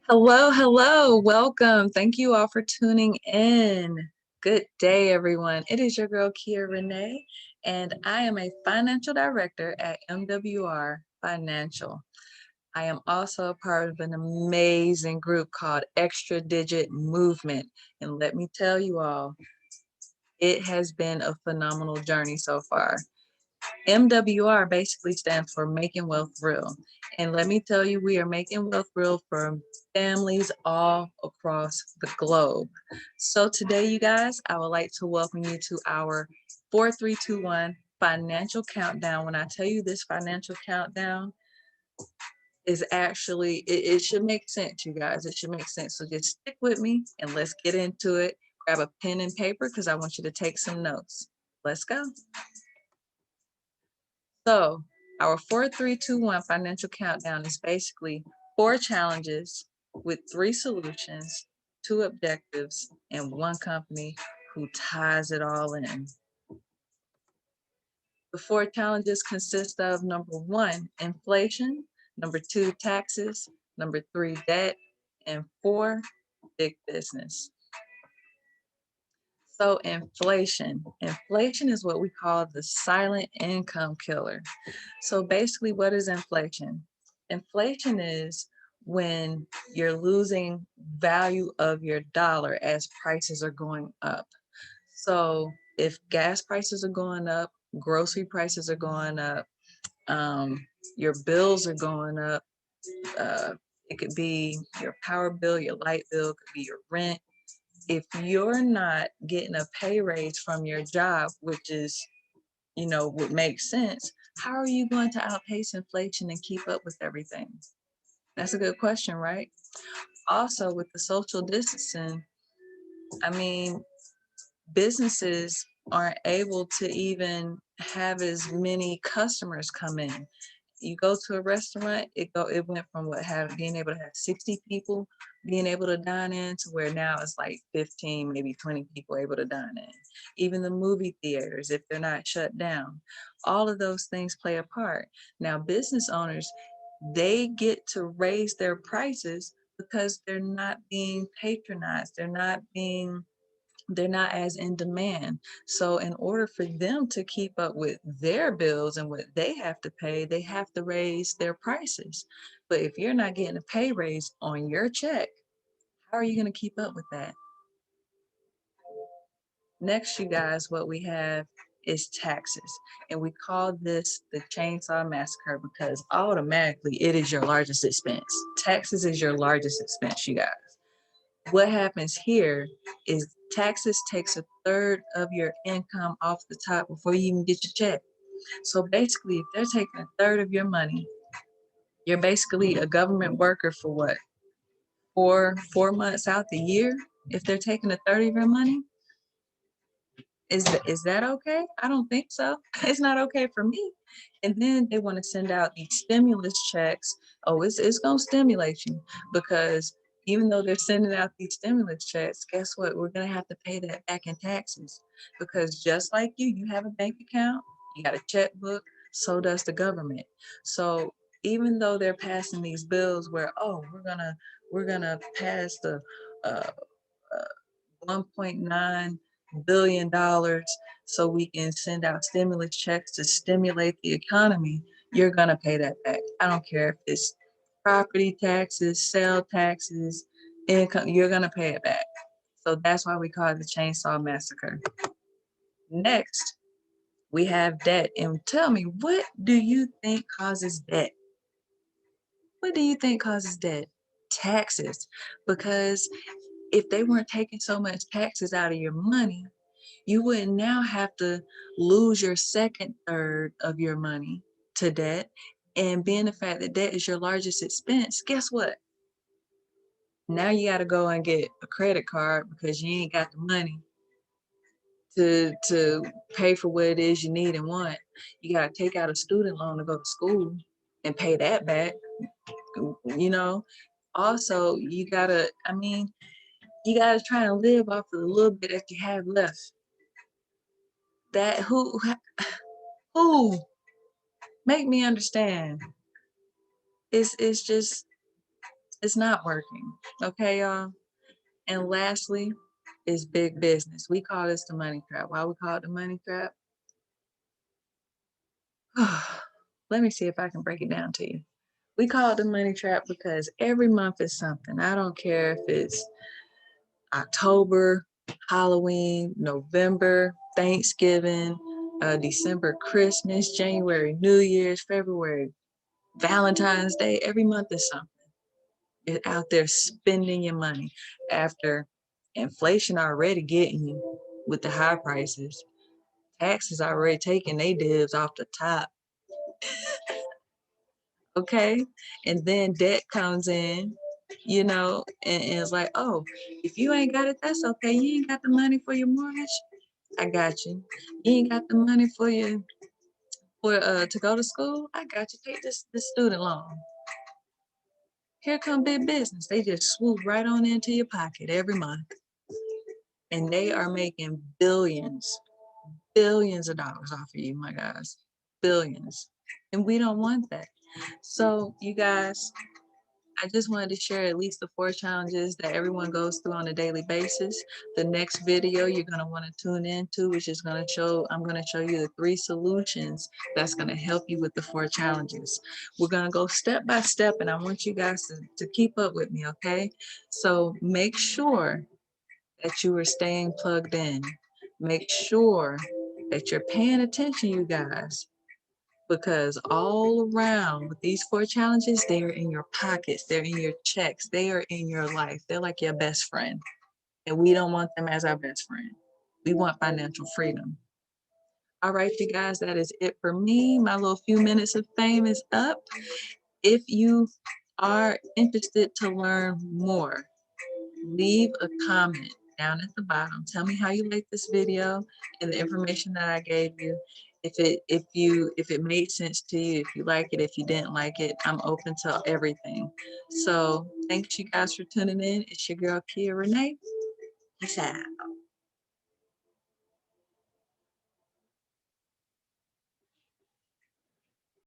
Hello, hello, welcome. Thank you all for tuning in. Good day, everyone. It is your girl, Renee, and I am a financial director at MWR Financial. I am also a part of an amazing group called Extra Digit Movement. And let me tell you all, it has been a phenomenal journey so far. MWR basically stands for Making Wealth Real. And let me tell you, we are making wealth real for families all across the globe. So today, you guys, I would like to welcome you to our 4321 financial countdown. When I tell you this financial countdown is actually, it should make sense, you guys. It should make sense. So just stick with me and let's get into it. Grab a pen and paper because I want you to take some notes. Let's go. So our 4321 financial countdown is basically 4 challenges with 3 solutions, 2 objectives, and 1 company who ties it all in. The 4 challenges consist of number 1, inflation, number 2, taxes, number 3, debt, and 4, big business. So inflation is what we call the silent income killer. So basically, what is inflation? Inflation is when you're losing value of your dollar as prices are going up. So if gas prices are going up, grocery prices are going up, your bills are going up. Uh, it could be your power bill, your light bill, it could be your rent. If you're not getting a pay raise from your job, which is, would make sense, how are you going to outpace inflation and keep up with everything? That's a good question, right? Also, with the social distancing, I mean, businesses aren't able to even have as many customers come in. You go to a restaurant, it went from being able to have 60 people being able to dine in to where now it's like 15, maybe 20 people able to dine in. Even the movie theaters, if they're not shut down, all of those things play a part. Now, business owners, they get to raise their prices because they're not being patronized. They're not as in demand. So in order for them to keep up with their bills and what they have to pay, they have to raise their prices. But if you're not getting a pay raise on your check, how are you going to keep up with that? Next, you guys, what we have is taxes. And we call this the chainsaw massacre because automatically it is your largest expense. Taxes is your largest expense, you guys. What happens here is taxes takes a third of your income off the top before you even get your check. So basically, if they're taking a third of your money, you're basically a government worker for what? Four months out the year? If they're taking a third of your money, is that okay? I don't think so. It's not okay for me. And then they want to send out these stimulus checks. Oh, it's gonna stimulate you because even though they're sending out these stimulus checks, guess what? We're gonna have to pay that back in taxes because just like you have a bank account, you got a checkbook, so does the government. So even though they're passing these bills where, oh, we're gonna pass the uh, 1.9 billion so we can send out stimulus checks to stimulate the economy, you're going to pay that back. I don't care if it's property taxes, sale taxes, income, you're going to pay it back. So that's why we call it the chainsaw massacre. Next, we have debt. And tell me, what do you think causes debt? What do you think causes debt? Taxes. Because if they weren't taking so much taxes out of your money, you wouldn't now have to lose your second third of your money to debt. And being the fact that debt is your largest expense, guess what? Now you got to go and get a credit card because you ain't got the money to pay for what it is you need and want. You got to take out a student loan to go to school and pay that back. You know, also you gotta try and live off of the little bit that you have left. That who make me understand. It's just It's not working. Okay, y'all? And lastly is big business. We call this the money trap. Why we call it the money trap? Let me see if I can break it down to you. We call it the money trap because every month is something. I don't care if it's October, Halloween, November, Thanksgiving, December, Christmas, January, New Year's, February, Valentine's Day. Every month is something. You're out there spending your money after inflation already getting you with the high prices. Taxes already taking they dibs off the top. Okay. And then debt comes in, and it's like, oh, if you ain't got it, that's okay. You ain't got the money for your mortgage. I got you. You ain't got the money for to go to school. I got you. Take this student loan. Here come big business. They just swoop right on into your pocket every month. And they are making billions of dollars off of you, my guys. Billions. And we don't want that. So you guys, I just wanted to share at least the 4 challenges that everyone goes through on a daily basis. The next video you're going to want to tune into, which is going to I'm going to show you the 3 solutions that's going to help you with the 4 challenges. We're going to go step by step, and I want you guys to keep up with me, okay? So make sure that you are staying plugged in. Make sure that you're paying attention, you guys, because all around with these 4 challenges, they are in your pockets, they're in your checks, they are in your life. They're like your best friend. And we don't want them as our best friend. We want financial freedom. All right, you guys, that is it for me. My little few minutes of fame is up. If you are interested to learn more, leave a comment down at the bottom. Tell me how you like this video and the information that I gave you. If it made sense to you, if you like it, if you didn't like it, I'm open to everything. So thanks you guys for tuning in. It's your girl Kia Renee. Peace out.